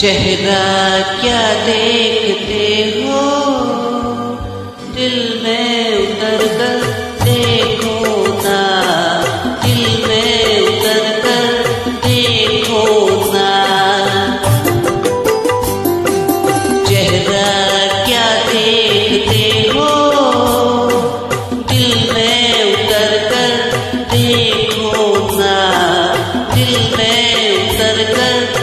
चेहरा क्या देखते हो, दिल में उतर कर देखो ना, दिल में उतर कर देखो ना। चेहरा क्या देखते हो, दिल में उतर कर देखो ना, दिल में उतर कर